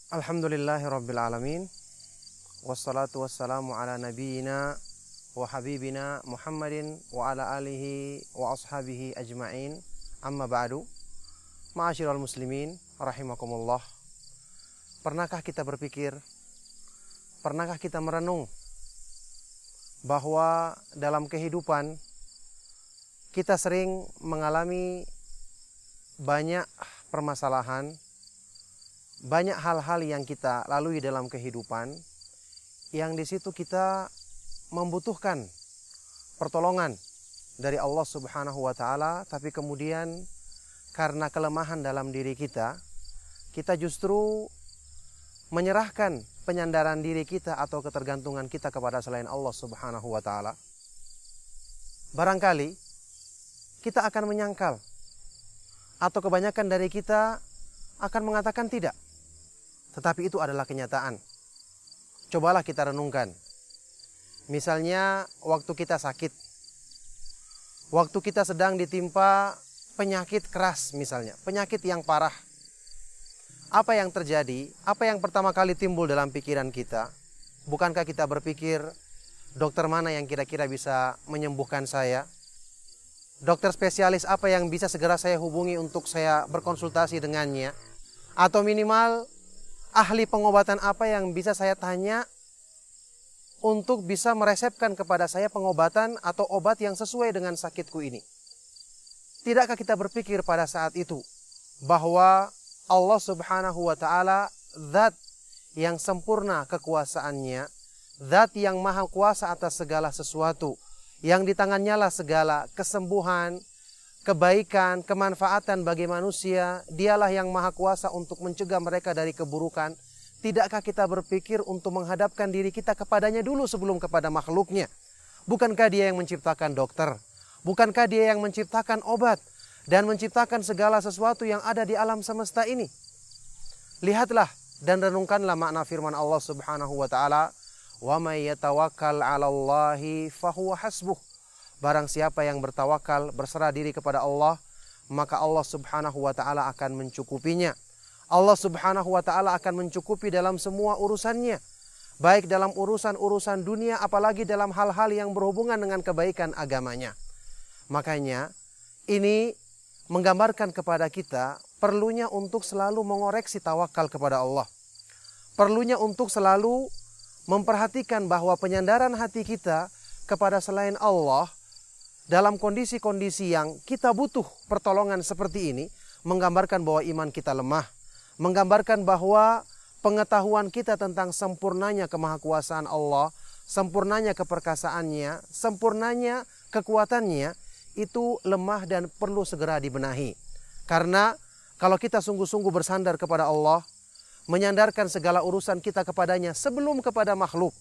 Alhamdulillahirabbil alamin. Wassalatu wassalamu ala nabiyyina wa habibina Muhammadin wa ala alihi wa ashabihi ajma'in. Amma ba'du. Ma'asyiral muslimin rahimakumullah. Pernahkah kita berpikir, pernahkah kita merenung bahwa dalam kehidupan kita sering mengalami banyak permasalahan, banyak hal-hal yang kita lalui dalam kehidupan, yang di situ kita membutuhkan pertolongan dari Allah Subhanahu wa Ta'ala, tapi kemudian karena kelemahan dalam diri kita justru menyerahkan penyandaran diri kita atau ketergantungan kita kepada selain Allah Subhanahu wa Ta'ala. Barangkali kita akan menyangkal, atau kebanyakan dari kita akan mengatakan tidak. Tetapi itu adalah kenyataan. Cobalah kita renungkan. Misalnya waktu kita sakit, waktu kita sedang ditimpa penyakit keras misalnya, penyakit yang parah. Apa yang terjadi? Apa yang pertama kali timbul dalam pikiran kita? Bukankah kita berpikir, dokter mana yang kira-kira bisa menyembuhkan saya? Dokter spesialis apa yang bisa segera saya hubungi untuk saya berkonsultasi dengannya? Atau minimal ahli pengobatan apa yang bisa saya tanya untuk bisa meresepkan kepada saya pengobatan atau obat yang sesuai dengan sakitku ini? Tidakkah kita berpikir pada saat itu bahwa Allah Subhanahu wa Ta'ala zat yang sempurna kekuasaannya, zat yang maha kuasa atas segala sesuatu, yang di tangannya lah segala kesembuhan, kebaikan, kemanfaatan bagi manusia. Dialah yang maha kuasa untuk mencegah mereka dari keburukan. Tidakkah kita berpikir untuk menghadapkan diri kita kepadanya dulu sebelum kepada makhluknya? Bukankah dia yang menciptakan dokter? Bukankah dia yang menciptakan obat dan menciptakan segala sesuatu yang ada di alam semesta ini? Lihatlah dan renungkanlah makna firman Allah Subhanahu wa Ta'ala, "Wa may yatawakkal 'alallahi fahuwa hasbuh." Barang siapa yang bertawakal, berserah diri kepada Allah, maka Allah Subhanahu wa Ta'ala akan mencukupinya. Allah Subhanahu wa Ta'ala akan mencukupi dalam semua urusannya, baik dalam urusan-urusan dunia, apalagi dalam hal-hal yang berhubungan dengan kebaikan agamanya. Makanya ini menggambarkan kepada kita perlunya untuk selalu mengoreksi tawakal kepada Allah. Perlunya untuk selalu memperhatikan bahwa penyandaran hati kita kepada selain Allah dalam kondisi-kondisi yang kita butuh pertolongan seperti ini, menggambarkan bahwa iman kita lemah, menggambarkan bahwa pengetahuan kita tentang sempurnanya kemahakuasaan Allah, sempurnanya keperkasaannya, sempurnanya kekuatannya, itu lemah dan perlu segera dibenahi. Karena kalau kita sungguh-sungguh bersandar kepada Allah, menyandarkan segala urusan kita kepadanya sebelum kepada makhluk,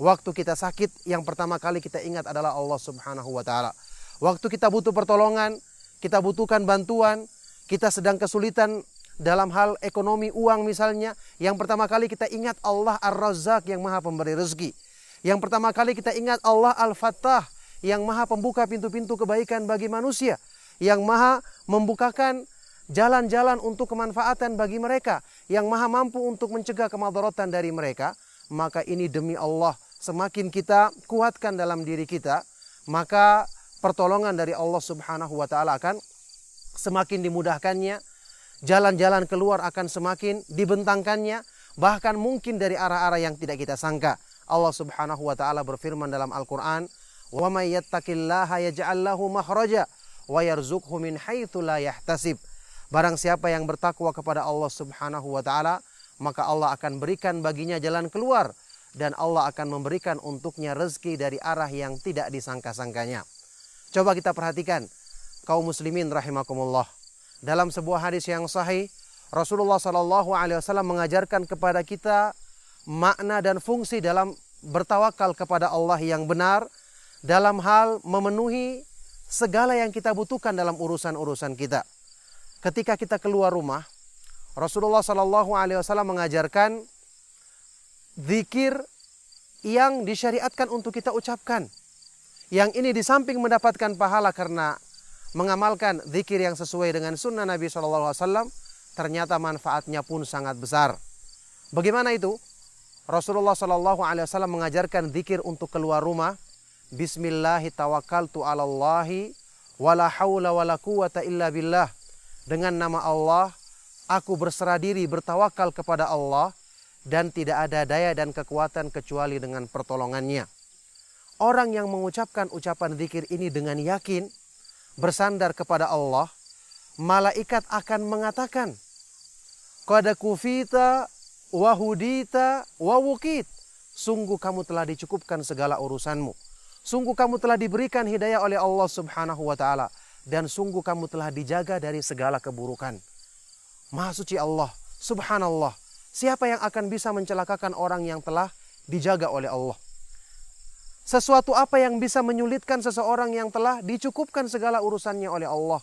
waktu kita sakit, yang pertama kali kita ingat adalah Allah Subhanahu wa Ta'ala. Waktu kita butuh pertolongan, kita butuhkan bantuan, kita sedang kesulitan dalam hal ekonomi, uang misalnya, yang pertama kali kita ingat Allah Ar-Razzaq yang maha pemberi rezeki. Yang pertama kali kita ingat Allah Al-Fattah yang maha pembuka pintu-pintu kebaikan bagi manusia, yang maha membukakan jalan-jalan untuk kemanfaatan bagi mereka, yang maha mampu untuk mencegah kemadaratan dari mereka. Maka ini demi Allah, semakin kita kuatkan dalam diri kita, maka pertolongan dari Allah Subhanahu wa Ta'ala akan semakin dimudahkannya, jalan-jalan keluar akan semakin dibentangkannya, bahkan mungkin dari arah-arah yang tidak kita sangka. Allah Subhanahu wa Ta'ala berfirman dalam Al-Qur'an, "Wa may yattaqillaha yaj'al lahu makhraja wa yarzuqhu min haitsu la yahtasib." Barang siapa yang bertakwa kepada Allah Subhanahu wa Ta'ala, maka Allah akan berikan baginya jalan keluar, dan Allah akan memberikan untuknya rezeki dari arah yang tidak disangka-sangkanya. Coba kita perhatikan, kaum muslimin rahimakumullah. Dalam sebuah hadis yang sahih, Rasulullah SAW mengajarkan kepada kita makna dan fungsi dalam bertawakal kepada Allah yang benar, dalam hal memenuhi segala yang kita butuhkan dalam urusan-urusan kita. Ketika kita keluar rumah, Rasulullah SAW mengajarkan zikir yang disyariatkan untuk kita ucapkan. Yang ini di samping mendapatkan pahala karena mengamalkan zikir yang sesuai dengan sunnah Nabi SAW, ternyata manfaatnya pun sangat besar. Bagaimana itu? Rasulullah SAW mengajarkan zikir untuk keluar rumah. Bismillahi tawakkaltu 'alallahi wala haula wala quwata illa billah. Dengan nama Allah, aku berserah diri, bertawakal kepada Allah, dan tidak ada daya dan kekuatan kecuali dengan pertolongannya. Orang yang mengucapkan ucapan zikir ini dengan yakin, bersandar kepada Allah, malaikat akan mengatakan, qad kufita wa hudita wa wukit. Sungguh kamu telah dicukupkan segala urusanmu. Sungguh kamu telah diberikan hidayah oleh Allah Subhanahu wa taala, dan sungguh kamu telah dijaga dari segala keburukan. Maha suci Allah, subhanallah. Siapa yang akan bisa mencelakakan orang yang telah dijaga oleh Allah? Sesuatu apa yang bisa menyulitkan seseorang yang telah dicukupkan segala urusannya oleh Allah?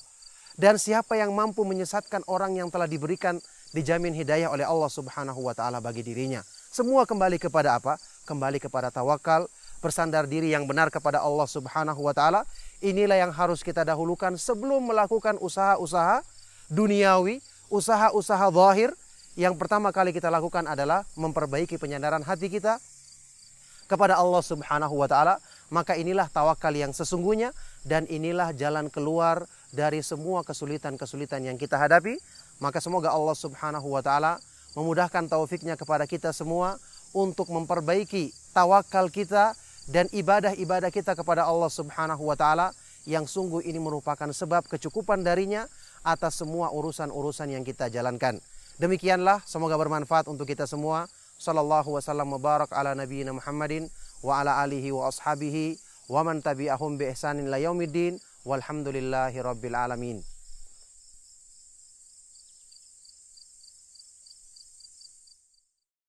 Dan siapa yang mampu menyesatkan orang yang telah diberikan, dijamin hidayah oleh Allah Subhanahu wa taala bagi dirinya? Semua kembali kepada apa? Kembali kepada tawakal, bersandar diri yang benar kepada Allah Subhanahu wa taala. Inilah yang harus kita dahulukan sebelum melakukan usaha-usaha duniawi, usaha-usaha zahir. Yang pertama kali kita lakukan adalah memperbaiki penyadaran hati kita kepada Allah Subhanahu wa taala. Maka inilah tawakal yang sesungguhnya, dan inilah jalan keluar dari semua kesulitan-kesulitan yang kita hadapi. Maka semoga Allah Subhanahu wa taala memudahkan taufiknya kepada kita semua untuk memperbaiki tawakal kita dan ibadah-ibadah kita kepada Allah Subhanahu wa taala, yang sungguh ini merupakan sebab kecukupan darinya atas semua urusan-urusan yang kita jalankan. Demikianlah, semoga bermanfaat untuk kita semua. Sallallahu wasallam mubarak ala nabiyyina Muhammadin wa ala alihi wa ashabihi wa man tabi'ahum bi ihsanin ila yaumiddin walhamdulillahi rabbil alamin.